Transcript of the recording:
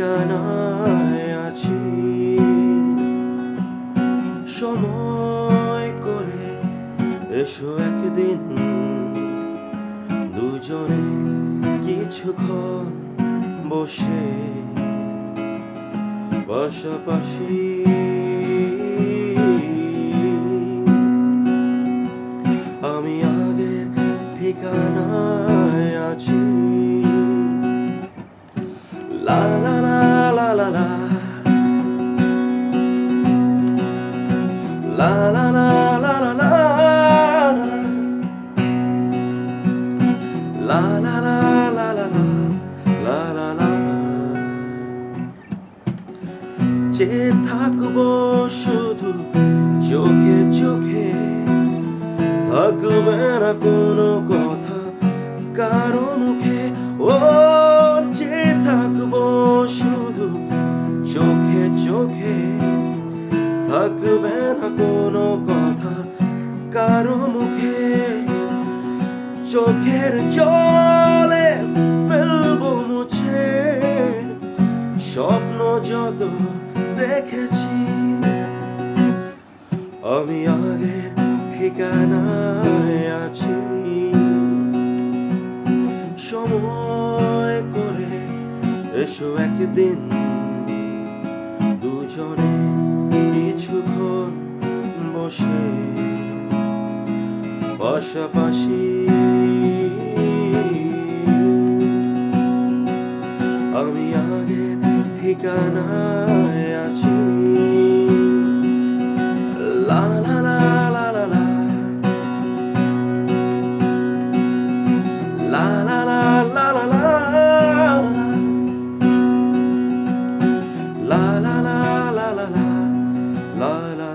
ঠিকানায় আছি। সময় করে এসো একদিন, দুজনে কিছুক্ষণ বসে পাশাপাশি। আমি আগের ঠিকানায় আছি। লা লা লা লা লা লা, লা লা লা লা লা লা, লা লা লা লা লা লা, লা লা লা। চেয়ে থাকবো শুধু চোখে চোখে, থাকবে না কোনো কথা কারো মুখে। ও চেয়ে থাকবো শুধু চোখে চোখে, থাকবে না কোনো কথা কারো মুখে। চোখের জলে ফেলবো মুছে স্বপ্ন যত দেখেছি। আমি আগের ঠিকানায় আছি। সময় করে এসো একদিন, দুজনে কিছুক্ষণ বসে পাশাপাশি। আমি আগের ঠিকানায় আছি। লা লা লা লা লা লা, লা লা লা লা লা লা, লা লা লা লা লা লা, লা লা।